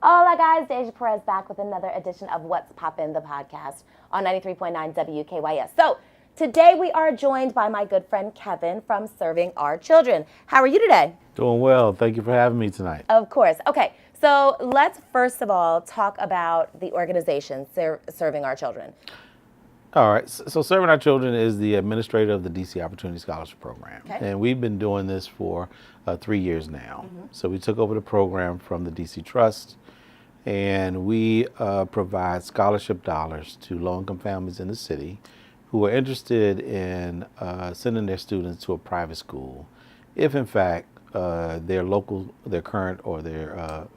Hola guys, Deja Perez back with another edition of What's Poppin', the podcast on 93.9 WKYS. So today we are joined by my good friend Kevin from Serving Our Children. How are you today? Doing well. Thank you for having me tonight. Of course. Okay, so let's first of all talk about the organization Serving Our Children. All right. So Serving Our Children is the administrator of the DC Opportunity Scholarship Program. Okay. And we've been doing this for 3 years now. So we took over the program from the DC Trust, and we provide scholarship dollars to low-income families in the city who are interested in sending their students to a private school if, in fact, their current or their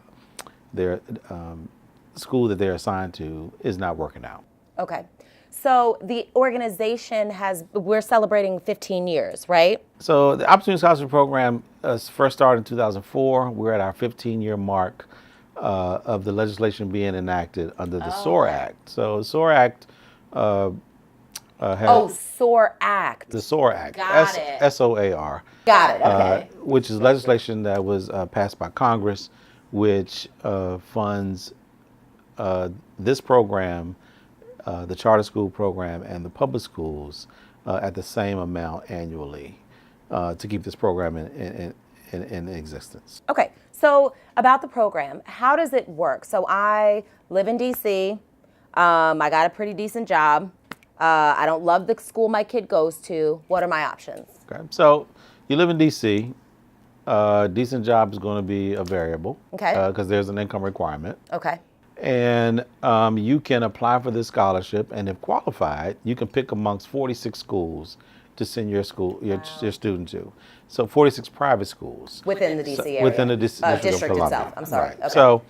school that they're assigned to is not working out. Okay. So the organization we're celebrating 15 years, right? So the Opportunity Scholarship Program first started in 2004. We're at our 15-year mark of the legislation being enacted under the SOAR Act. So the SOAR Act SOAR Act. The SOAR Act. Got it. S-O-A-R. Got it, okay. Which is legislation that was passed by Congress, which funds this program, the charter school program, and the public schools at the same amount annually to keep this program in existence. Okay, so about the program, how does it work? So I live in DC. I got a pretty decent job. I don't love the school my kid goes to. What are my options? Okay, so you live in DC. Decent job is going to be a variable. Okay. Because there's an income requirement. Okay. And you can apply for this scholarship, and if qualified, you can pick amongst 46 schools to send your student to. So 46 private schools. Within the DC area? Within the district itself, I'm sorry. Right. Okay. So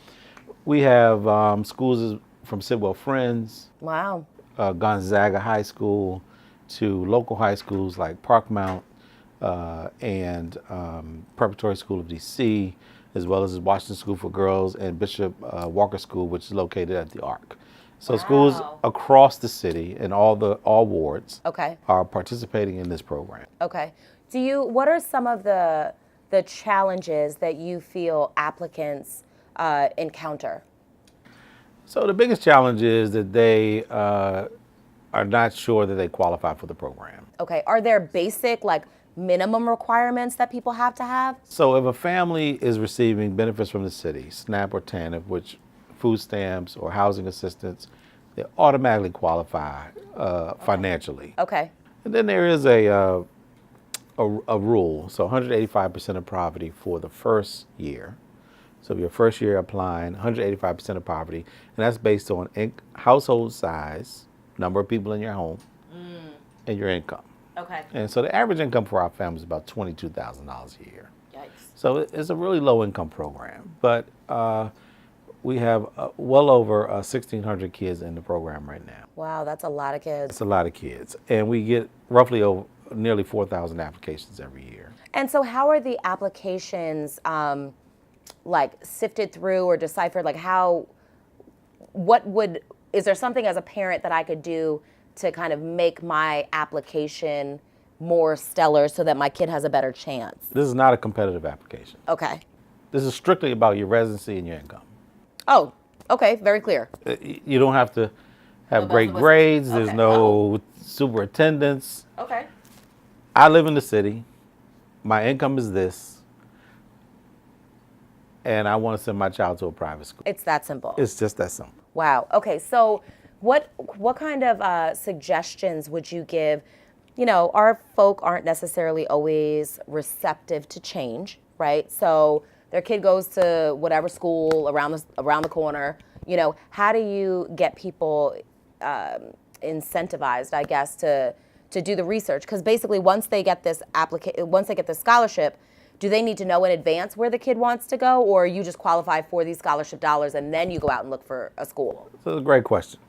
we have schools from Sidwell Friends, Wow. Gonzaga High School, to local high schools like Parkmount and Preparatory School of DC, as well as Washington School for Girls and Bishop Walker School, which is located at the Arc. So schools across the city and all wards are participating in this program. Okay. What are some of the challenges that you feel applicants encounter? So the biggest challenge is that they are not sure that they qualify for the program. Okay. Are there basic, minimum requirements that people have to have? So if a family is receiving benefits from the city, SNAP or TANF, which food stamps or housing assistance, they automatically qualify financially. Okay. And then there is a rule, so 185% of poverty for the first year. So your first year applying, 185% of poverty, and that's based on household size, number of people in your home, and your income. Okay. And so the average income for our family is about $22,000 a year. Yikes. So it's a really low income program, but we have well over 1,600 kids in the program right now. Wow, that's a lot of kids. It's a lot of kids, and we get roughly nearly 4,000 applications every year. And so how are the applications sifted through or deciphered? Is there something as a parent that I could do to kind of make my application more stellar so that my kid has a better chance? This is not a competitive application. Okay. This is strictly about your residency and your income. Oh, okay, very clear. You don't have to have great grades. There's no superintendents. Okay. I live in the city. My income is this. And I want to send my child to a private school. It's that simple. It's just that simple. Wow. Okay, so what kind of suggestions would you give? You know, our folk aren't necessarily always receptive to change, right? So their kid goes to whatever school around the corner. You know, how do you get people incentivized, I guess, to do the research? Because basically, once they get this scholarship, do they need to know in advance where the kid wants to go, or you just qualify for these scholarship dollars and then you go out and look for a school? So it's a great question.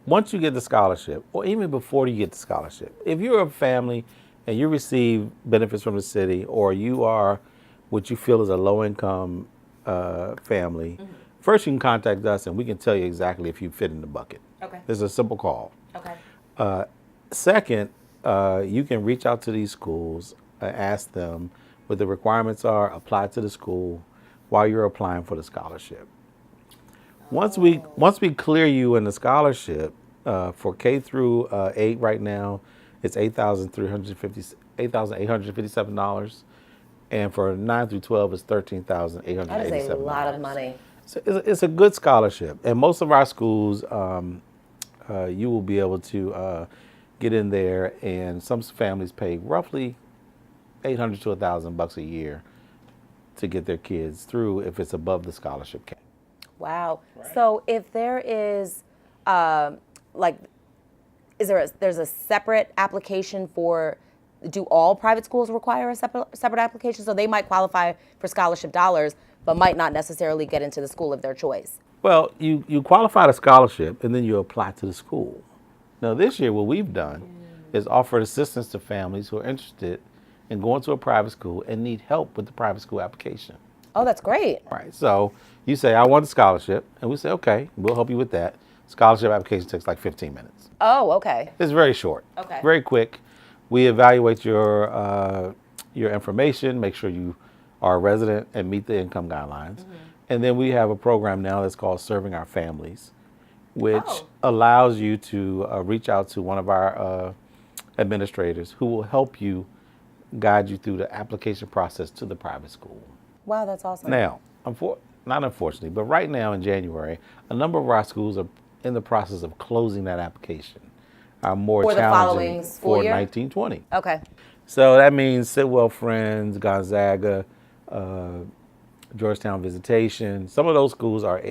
Once you get the scholarship, or even before you get the scholarship, if you're a family and you receive benefits from the city, or you are what you feel is a low-income family, first you can contact us and we can tell you exactly if you fit in the bucket. Okay. It's a simple call. Okay. Second, you can reach out to these schools, ask them what the requirements are, apply to the school. while you're applying for the scholarship. Once we clear you in the scholarship for K through 8 right now, it's $8,857, and for 9 through 12 it's $13,887. That is a lot of money. So it's a good scholarship, and most of our schools you will be able to get in there, and some families pay roughly $800 to $1,000 a year to get their kids through if it's above the scholarship cap. Wow. Right. So if there is, there's a separate application for, do all private schools require a separate application? So they might qualify for scholarship dollars, but might not necessarily get into the school of their choice. Well, you qualify the scholarship and then you apply to the school. Now this year what we've done is offered assistance to families who are interested in going to a private school and need help with the private school application. Oh, that's great. Right. So you say, I want a scholarship, and we say, okay, we'll help you with that. Scholarship application takes like 15 minutes. Oh, okay. It's very short. Okay. Very quick. We evaluate your information, make sure you are a resident and meet the income guidelines. And then we have a program now that's called Serving Our Families, which allows you to reach out to one of our administrators who will help you, guide you through the application process to the private school. Wow, that's awesome. Now, not unfortunately, but right now in January, a number of our schools are in the process of closing that application. Are more for challenging the following school for year? 1920. Okay. So that means Sidwell Friends, Gonzaga, Georgetown Visitation. Some of those schools are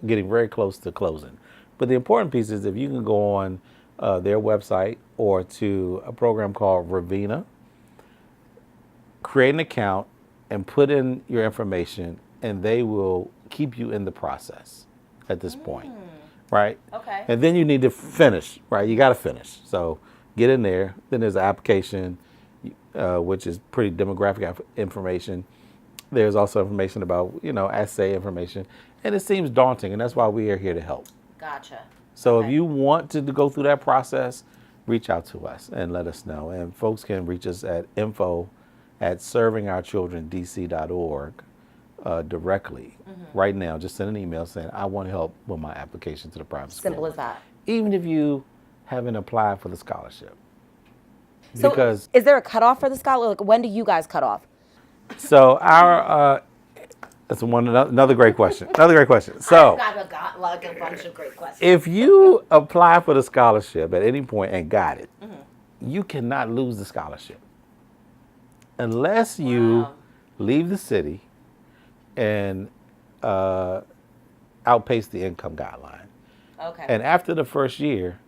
getting very close to closing. But the important piece is if you can go on their website or to a program called Ravina, create an account and put in your information, and they will keep you in the process at this point, right? Okay. And then you need to finish, right? You got to finish. So get in there. Then there's an application, which is pretty demographic information. There's also information about, assay information. And it seems daunting, and that's why we are here to help. Gotcha. So if you want to go through that process, reach out to us and let us know. And folks can reach us at info@servingourchildrendc.org directly. Right now, just send an email saying, I want help with my application to the private school. Simple as that. Even if you haven't applied for the scholarship. So because is there a cutoff for the scholarship? Like, when do you guys cut off? So our that's another great question. Another great question. So I've got like a bunch of great questions. if you apply for the scholarship at any point and got it, you cannot lose the scholarship unless you leave the city and outpace the income guideline. Okay. And after the first year,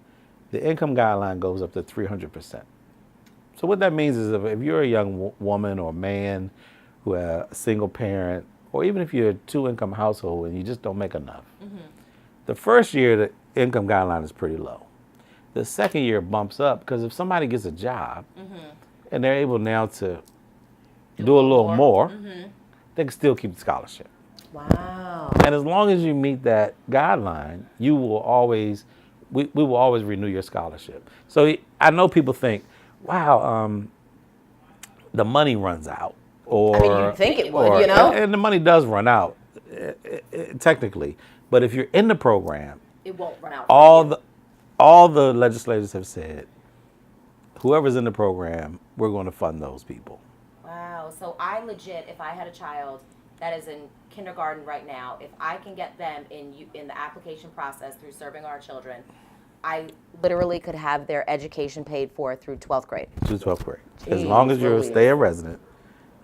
the income guideline goes up to 300%. So what that means is if you're a young woman or man who are a single parent, or even if you're a two-income household and you just don't make enough, the first year the income guideline is pretty low. The second year bumps up because if somebody gets a job and they're able now to do a little more, they can still keep the scholarship. Wow. And as long as you meet that guideline, you will always, we will always renew your scholarship. So I know people think, wow, the money runs out. Or, I mean, you'd think it would, And the money does run out, technically. But if you're in the program, it won't run out. All the legislators have said, whoever's in the program, we're going to fund those people. Wow. So I legit, if I had a child that is in kindergarten right now, if I can get them in the application process through Serving Our Children, I literally could have their education paid for through 12th grade. Through 12th grade. As long as you stay a resident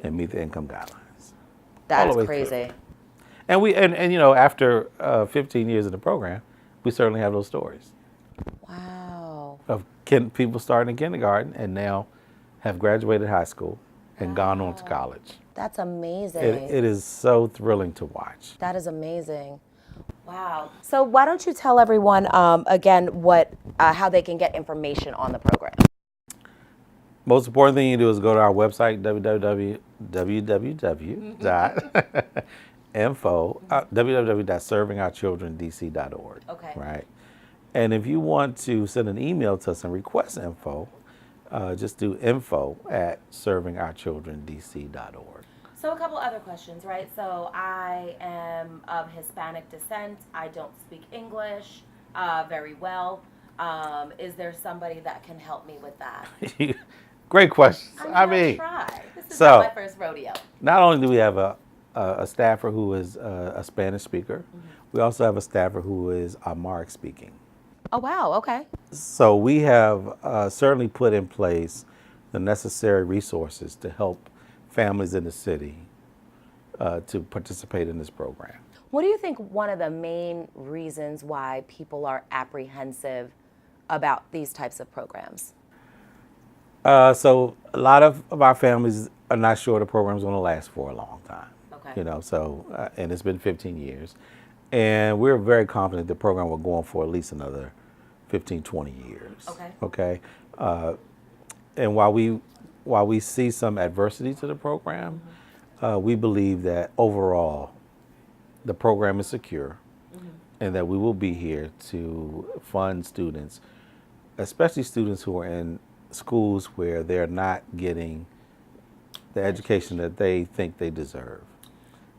and meet the income guidelines. That's crazy. Through. And we and after 15 years in the program, we certainly have those stories. Wow. Of people starting in kindergarten and now have graduated high school and gone on to college. That's amazing. It is so thrilling to watch. That is amazing. Wow. So why don't you tell everyone again how they can get information on the program? Most important thing you do is go to our website, www.servingourchildrendc.org. Okay. Right. And if you want to send an email to us and request info, just do info@servingourchildrendc.org. So a couple other questions, right? So I am of Hispanic descent. I don't speak English very well. Is there somebody that can help me with that? Great questions. I try. This is not So my first rodeo. not only do we have a staffer who is a Spanish speaker, we also have a staffer who is Amharic speaking. Oh, wow. Okay. So we have certainly put in place the necessary resources to help families in the city to participate in this program. What do you think one of the main reasons why people are apprehensive about these types of programs? So a lot of our families are not sure the program's going to last for a long time. Okay. You know, so and it's been 15 years, and we're very confident the program will go on for at least another 15, 20 years. Okay. Okay. And while we see some adversity to the program, we believe that overall the program is secure, and that we will be here to fund students, especially students who are in schools where they're not getting the education that they think they deserve.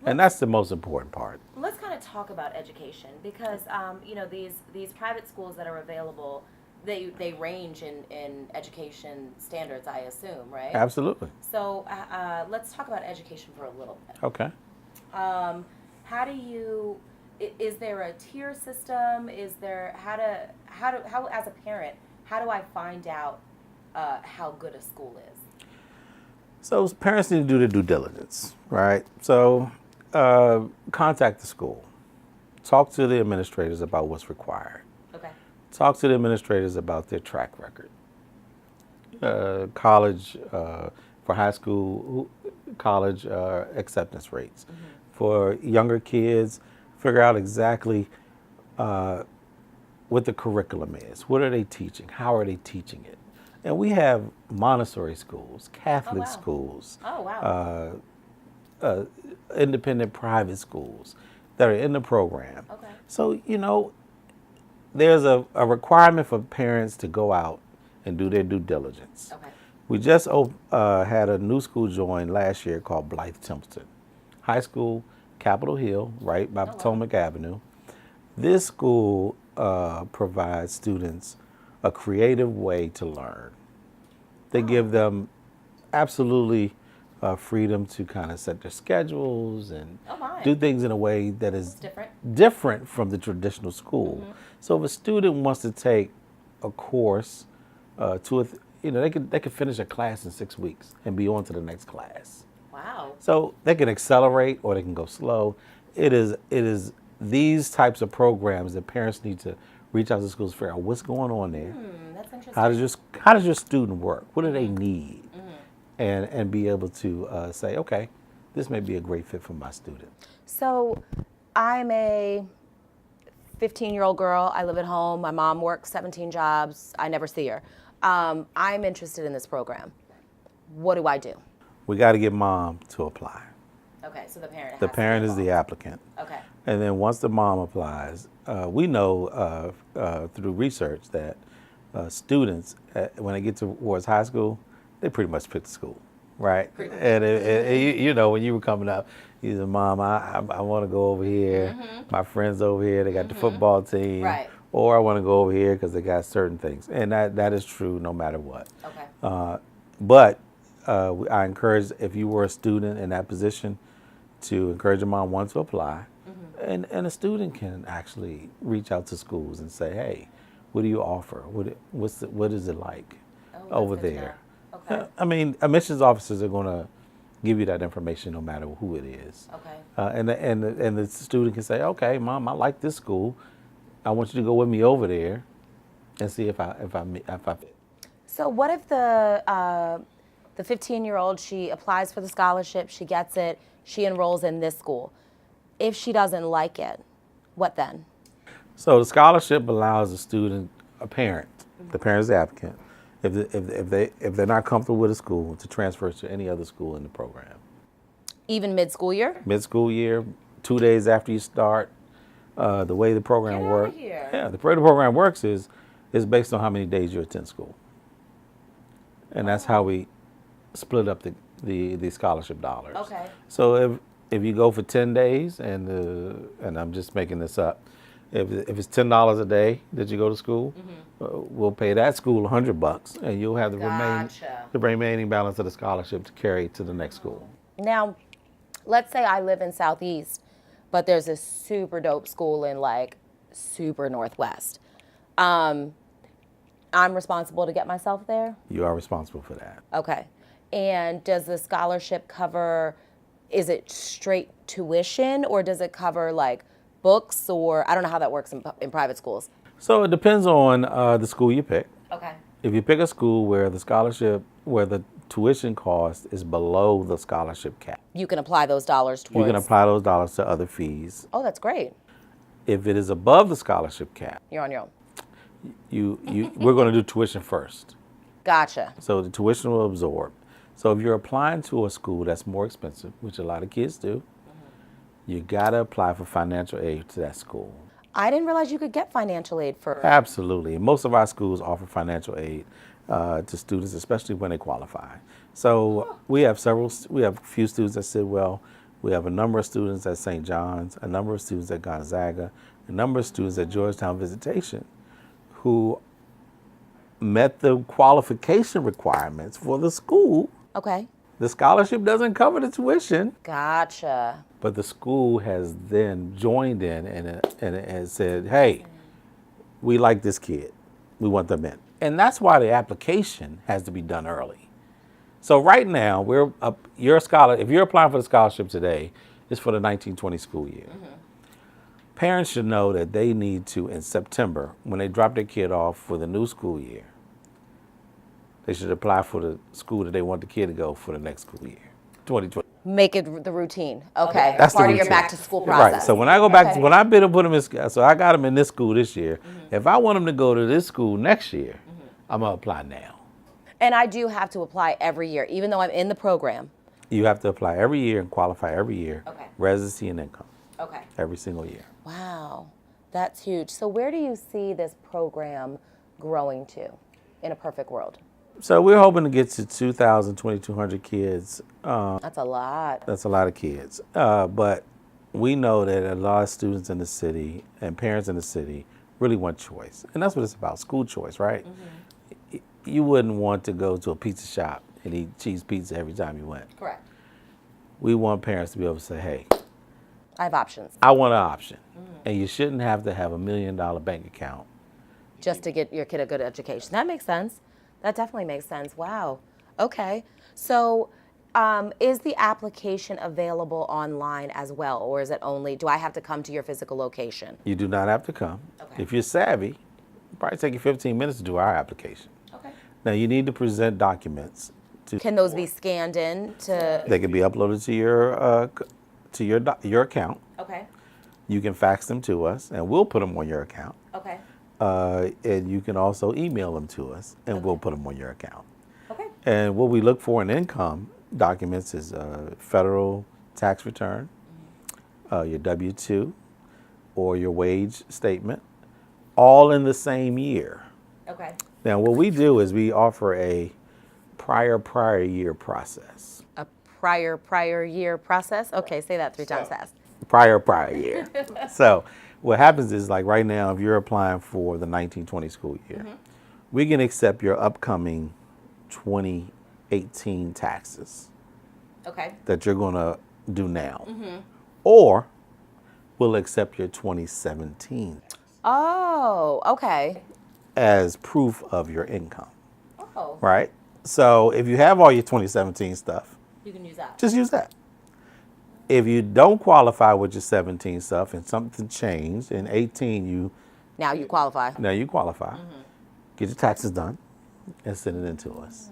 And that's the most important part. Let's kind of talk about education because you know these private schools that are available, they range in education standards, I assume, right? Absolutely. So let's talk about education for a little bit. Okay. How do you? Is there a tier system? Is there how as a parent, how do I find out how good a school is? So parents need to do their due diligence, right? So contact the school. Talk to the administrators about what's required. Okay. Talk to the administrators about their track record. College, for high school, college acceptance rates. For younger kids, figure out exactly what the curriculum is. What are they teaching? How are they teaching it? And we have Montessori schools, Catholic schools, independent private schools that are in the program. Okay. So, you know, there's a requirement for parents to go out and do their due diligence. Okay. We just had a new school join last year called Blythe Thompson. High school, Capitol Hill, right by Potomac Avenue. This school provides students a creative way to learn. They give them absolutely freedom to kind of set their schedules and do things in a way that is different from the traditional school. So if a student wants to take a course, they could finish a class in 6 weeks and be on to the next class. Wow. So they can accelerate or they can go slow. It is these types of programs that parents need to reach out to schools to figure out what's going on there. That's interesting. How does your student work? What do they need? And be able to say, okay, this may be a great fit for my student. So I'm a 15-year-old girl. I live at home. My mom works 17 jobs. I never see her. I'm interested in this program. What do I do? We got to get mom to apply. Okay, so the parent. The parent is the applicant. Okay. And then once the mom applies, we know through research that students, when they get towards high school, they pretty much pick the school, right? And you know, when you were coming up, you said, "Mom, I want to go over here. My friends over here, they got the football team, right? Or I want to go over here because they got certain things." And that is true no matter what. Okay. But I encourage, if you were a student in that position, to encourage your mom to apply, and a student can actually reach out to schools and say, "Hey, what do you offer? What is it like over there?" Okay. I mean, admissions officers are going to give you that information no matter who it is. Okay. And the student can say, "Okay, Mom, I like this school. I want you to go with me over there and see if I fit." So what if the 15-year-old, she applies for the scholarship, she gets it, she enrolls in this school. If she doesn't like it, what then? So the scholarship allows a parent, the parent is the applicant, if they're not comfortable with a school, to transfer to any other school in the program. Even mid-school year? Mid-school year, 2 days after you start. The way the program works. Yeah, the way the program works is based on how many days you attend school. And that's how we split up the scholarship dollars. Okay. So if you go for 10 days, and I'm just making this up, if it's $10 a day that you go to school, we'll pay that school $100, and you'll have the remaining balance of the scholarship to carry to the next school. Now, let's say I live in Southeast, but there's a super dope school in like super Northwest. I'm responsible to get myself there? You are responsible for that. Okay. And does the scholarship cover, is it straight tuition, or does it cover like books, or I don't know how that works in private schools? So it depends on the school you pick. Okay. If you pick a school where the tuition cost is below the scholarship cap, You can apply those dollars towards. you can apply those dollars to other fees. Oh, that's great. If it is above the scholarship cap, You're on your own. we're going to do tuition first. Gotcha. So the tuition will absorb. So if you're applying to a school that's more expensive, which a lot of kids do, you got to apply for financial aid to that school. I didn't realize you could get financial aid for. Absolutely. Most of our schools offer financial aid to students, especially when they qualify. So we have a few students at Sidwell. We have a number of students at St. John's, a number of students at Gonzaga, a number of students at Georgetown Visitation who met the qualification requirements for the school. Okay. The scholarship doesn't cover the tuition, Gotcha. but the school has then joined in and has said, hey, we like this kid. We want them in. And that's why the application has to be done early. So right now, if you're applying for the scholarship today, it's for the 1920 school year. Parents should know that they need to, in September, when they drop their kid off for the new school year, they should apply for the school that they want the kid to go for the next school year, 2020. Make it the routine. Okay. That's part the of your routine. back to school process. Right. So when I go back, when I bid to put them in, so I got them in this school this year. If I want them to go to this school next year, I'm gonna apply now. And I do have to apply every year, even though I'm in the program. You have to apply every year and qualify every year. Okay. Residency and income. Okay. Every single year. Wow, that's huge. So where do you see this program growing to in a perfect world? So we're hoping to get to 2,000, 2,200 kids. That's a lot. That's a lot of kids. But we know that a lot of students in the city and parents in the city really want choice. And that's what it's about, school choice, right? You wouldn't want to go to a pizza shop and eat cheese pizza every time you went. Correct. We want parents to be able to say, hey, I have options. I want an option. And you shouldn't have to have $1 million bank account. Just to get your kid a good education. That makes sense. That definitely makes sense. Wow. Okay. So is the application available online as well, or is it only, do I have to come to your physical location? You do not have to come. Okay. If you're savvy, it'll probably take you 15 minutes to do our application. Okay. Now you need to present documents. Can those be scanned in to? They can be uploaded to your account. Okay. You can fax them to us, and we'll put them on your account. Okay. And you can also email them to us, and we'll put them on your account. Okay. And what we look for in income documents is federal tax return, your W-2, or your wage statement, all in the same year. Okay. Now, what we do is we offer a prior year process. A prior year process? Okay, say that 3 times fast. Prior year. So what happens is, like right now, if you're applying for the 1920 school year, we can accept your upcoming 2018 taxes Okay. that you're going to do now. Or we'll accept your 2017 Oh, okay. as proof of your income, Oh, right? So if you have all your 2017 stuff, you can use that. just use that. If you don't qualify with your 17 stuff and something changed in 18, Now you qualify. now you qualify. Get your taxes done and send it in to us,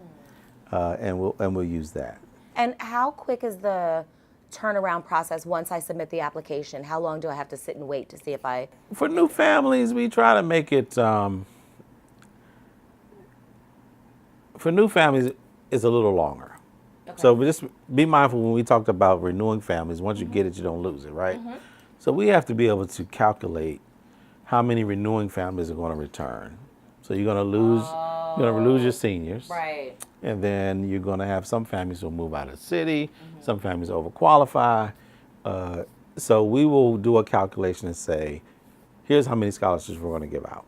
and we'll use that. And how quick is the turnaround process once I submit the application? How long do I have to sit and wait to see if I? For new families, we try to make it. For new families, it's a little longer. Okay. So just be mindful when we talked about renewing families. Once you get it, you don't lose it, right? So we have to be able to calculate how many renewing families are going to return. So you're going to lose You're going to lose your seniors. Right. And then you're going to have some families who move out of the city, some families overqualify. So we will do a calculation and say, here's how many scholarships we're going to give out.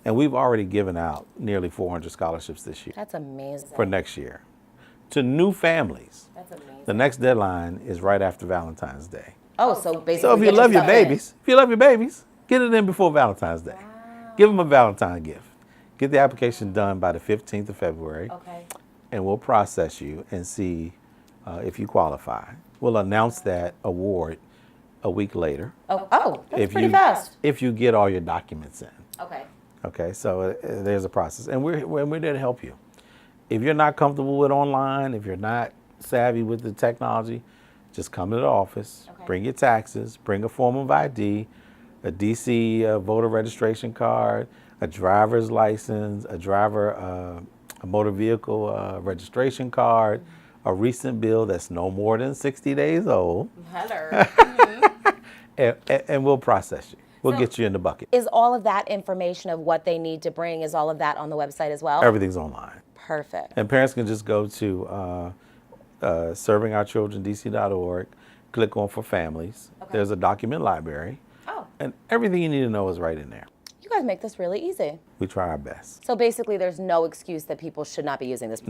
And we've already given out nearly 400 scholarships this year. That's amazing. For next year. To new families. That's amazing. The next deadline is right after Valentine's Day. Oh, so basically, So if you love your babies, get it in before Valentine's Day. Wow. Give them a Valentine gift. Get the application done by the 15th of February. Okay. And we'll process you and see if you qualify. We'll announce that award a week later. Oh, that's pretty fast. If you get all your documents in. Okay. Okay, so there's a process. And we're there to help you. If you're not comfortable with online, if you're not savvy with the technology, just come to the office, bring your taxes, bring a form of ID, a DC voter registration card, a driver's license, a motor vehicle registration card, a recent bill that's no more than 60 days old. Hello. And we'll process you. We'll get you in the bucket. Is all of that information of what they need to bring, is all of that on the website as well? Everything's online. Perfect. And parents can just go to servingourchildrendc.org, click on for families. There's a document library. Oh. And everything you need to know is right in there. You guys make this really easy. We try our best. So basically, there's no excuse that people should not be using this.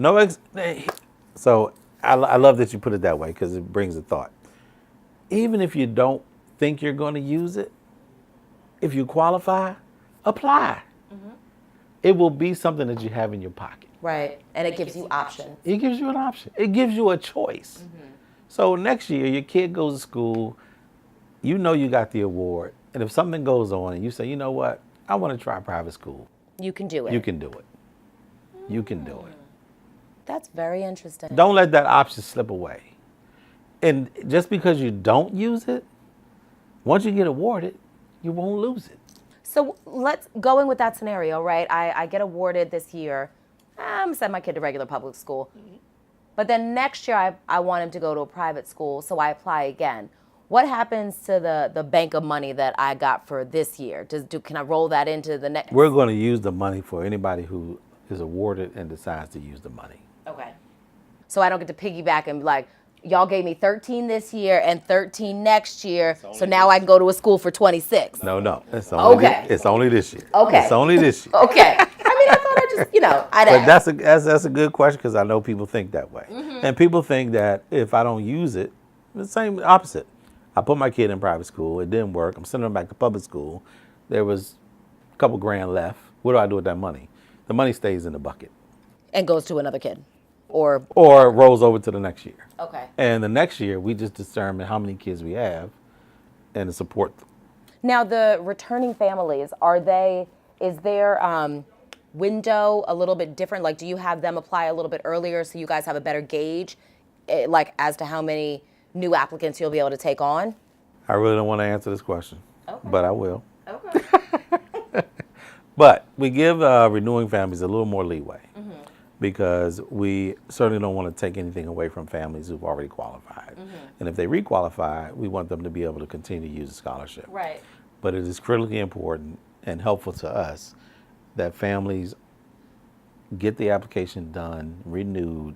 So I love that you put it that way because it brings a thought. Even if you don't think you're going to use it, if you qualify, apply. It will be something that you have in your pocket. Right. And it gives you options. It gives you an option. It gives you a choice. So next year, your kid goes to school, you know you got the award, and if something goes on and you say, you know what, I want to try private school. You can do it. You can do it. You can do it. That's very interesting. Don't let that option slip away. And just because you don't use it, once you get awarded, you won't lose it. So let's going with that scenario, right? I get awarded this year. I'm gonna send my kid to regular public school. But then next year I want him to go to a private school, so I apply again. What happens to the bank of money that I got for this year? Can I roll that into the next? We're going to use the money for anybody who is awarded and decides to use the money. Okay. So I don't get to piggyback and be like, y'all gave me 13 this year and 13 next year, so now I can go to a school for 26. No. It's only it's only this year. Okay. It's only this year. Okay. I mean, I thought I just, I'd But ask. that's a good question because I know people think that way. And people think that if I don't use it, the same opposite. I put my kid in private school. It didn't work. I'm sending them back to public school. There was a couple grand left. What do I do with that money? The money stays in the bucket. And goes to another kid. Or rolls over to the next year. Okay. And the next year, we just determine how many kids we have and to support them. Now, the returning families, is their window a little bit different? Like, do you have them apply a little bit earlier so you guys have a better gauge, as to how many new applicants you'll be able to take on? I really don't want to answer this question, but I will. Okay. But we give renewing families a little more leeway because we certainly don't want to take anything away from families who've already qualified. And if they requalify, we want them to be able to continue to use the scholarship. Right. But it is critically important and helpful to us that families get the application done, renewed,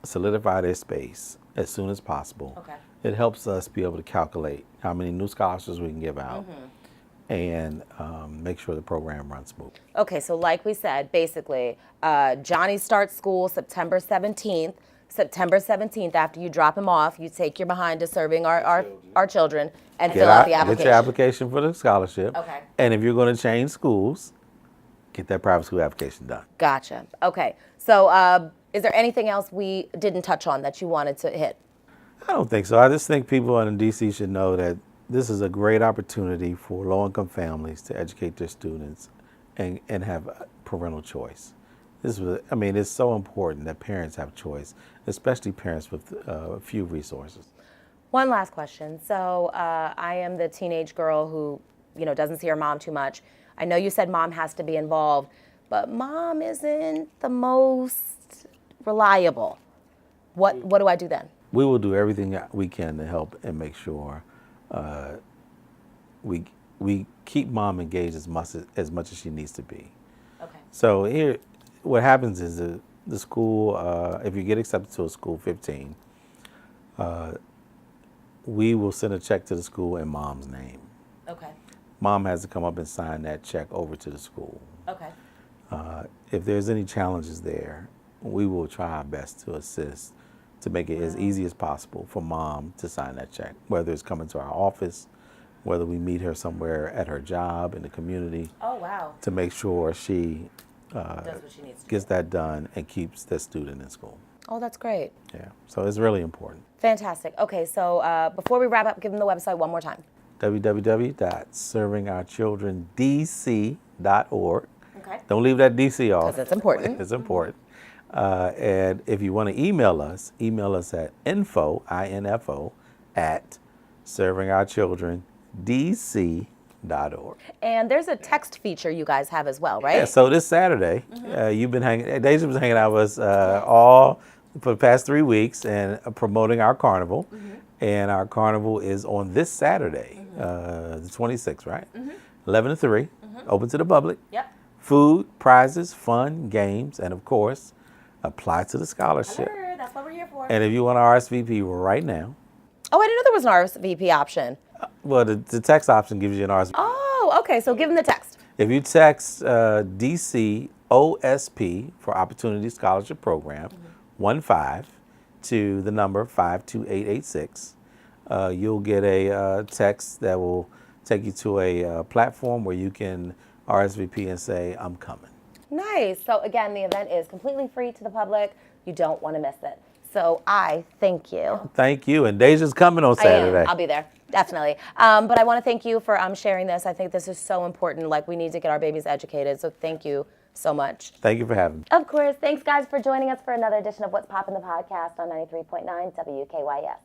solidify their space as soon as possible. Okay. It helps us be able to calculate how many new scholarships we can give out and make sure the program runs smooth. Okay, so like we said, basically, Johnny starts school September 17th. September 17th, after you drop him off, you take your behind to serving our children and fill out the application. Get your application for the scholarship. Okay. And if you're going to change schools, get that private school application done. Gotcha. Okay. So is there anything else we didn't touch on that you wanted to hit? I don't think so. I just think people in D.C. should know that this is a great opportunity for low-income families to educate their students and have parental choice. It's so important that parents have choice, especially parents with few resources. One last question. So I am the teenage girl who, doesn't see her mom too much. I know you said mom has to be involved, but mom isn't the most reliable. What do I do then? We will do everything that we can to help and make sure we keep mom engaged as much as she needs to be. Okay. So here, what happens is the school, if you get accepted to a school 15, we will send a check to the school in mom's name. Okay. Mom has to come up and sign that check over to the school. Okay. If there's any challenges there, we will try our best to assist to make it as easy as possible for mom to sign that check, whether it's coming to our office, whether we meet her somewhere at her job in the community. Oh, wow. To make sure she Does what she needs to gets do. that done and keeps the student in school. Oh, that's great. Yeah, so it's really important. Fantastic. Okay, so before we wrap up, give them the website one more time. www.servingourchildrendc.org. Okay. Don't leave that DC off. Because it's important. It's important. And if you want to email us at info, I-N-F-O, at servingourchildrendc.org. And there's a text feature you guys have as well, right? Yeah, so this Saturday, you've been Deja was hanging out with us all for the past 3 weeks and promoting our carnival. And our carnival is on this Saturday, the 26th, right? 11 to 3, open to the public. Yep. Food, prizes, fun, games, and of course, apply to the scholarship. Sure, that's what we're here for. And if you want to RSVP right now, Oh, I didn't know there was an RSVP option. well, the text option gives you an RSVP. Oh, okay, so give them the text. If you text DC OSP for Opportunity Scholarship Program 15 to the number 52886, you'll get a text that will take you to a platform where you can RSVP and say, I'm coming. Nice. So again, the event is completely free to the public. You don't want to miss it. So I thank you. Thank you. And Deja's coming on Saturday. I am. I'll be there. Definitely. But I want to thank you for sharing this. I think this is so important. Like, we need to get our babies educated. So thank you so much. Thank you for having me. Of course. Thanks, guys, for joining us for another edition of What's Poppin' the podcast on 93.9 WKYS.